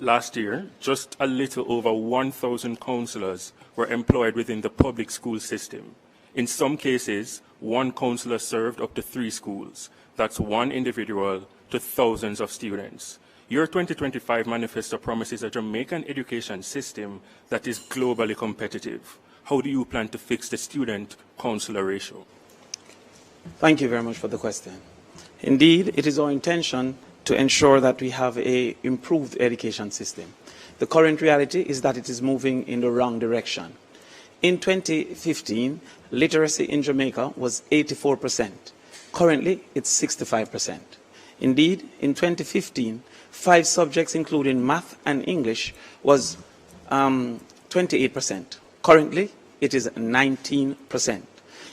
last year, just a little over 1,000 counselors were employed within the public school system. In some cases, one counselor served up to 3 schools. That's one individual to thousands of students. Your 2025 manifesto promises a Jamaican education system that is globally competitive. How do you plan to fix the student-counselor ratio? Thank you very much for the question. Indeed, it is our intention to ensure that we have an improved education system. The current reality is that it is moving in the wrong direction. In 2015, literacy in Jamaica was 84%. Currently, it's 65%. Indeed, in 2015, 5 subjects, including math and English, was 28%. Currently, it is 19%.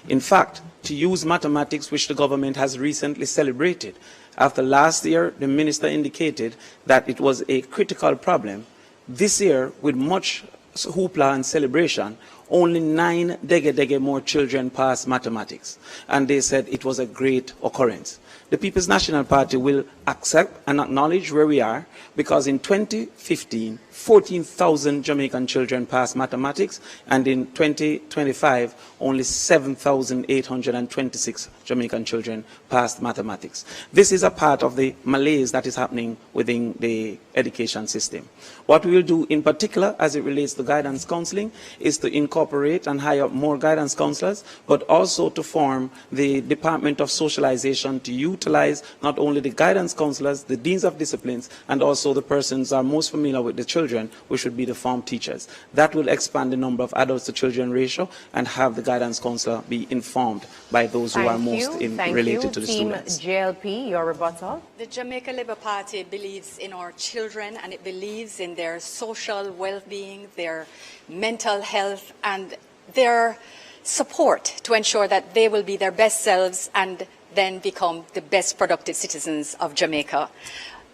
In fact, to use mathematics, which the government has recently celebrated, after last year, the minister indicated that it was a critical problem. This year, with much hoopla and celebration, only 9 dege more children passed mathematics. And they said it was a great occurrence. The People's National Party will accept and acknowledge where we are, because in 2015, 14,000 Jamaican children passed mathematics, and in 2025, only 7,826 Jamaican children passed mathematics. This is a part of the malaise that is happening within the education system. What we will do in particular, as it relates to guidance counseling, is to incorporate and hire more guidance counselors, but also to form the Department of Socialization to utilize not only the guidance counselors, the deans of disciplines, and also the persons who are most familiar with the children, which would be the form teachers. That will expand the number of adults to children ratio and have the guidance counselor be informed by those who are most related to the students. JLP, your rebuttal. The Jamaica Labour Party believes in our children, and it believes in their social well-being, their mental health, and their support to ensure that they will be their best selves and then become the best productive citizens of Jamaica.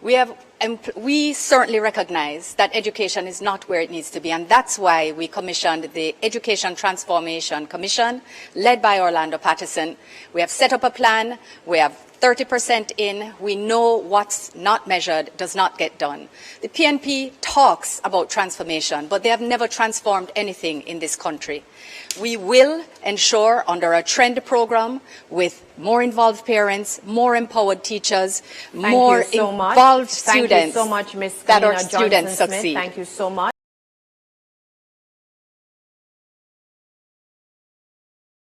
We certainly recognize that education is not where it needs to be, and that's why we commissioned the Education Transformation Commission, led by Orlando Patterson. We have set up a plan. We have 30% in. We know what's not measured does not get done. The PNP talks about transformation, but they have never transformed anything in this country. We will ensure under a trend program with more involved parents, more empowered teachers, more involved students, Thank you so much, Ms. that our students succeed. Thank you so much.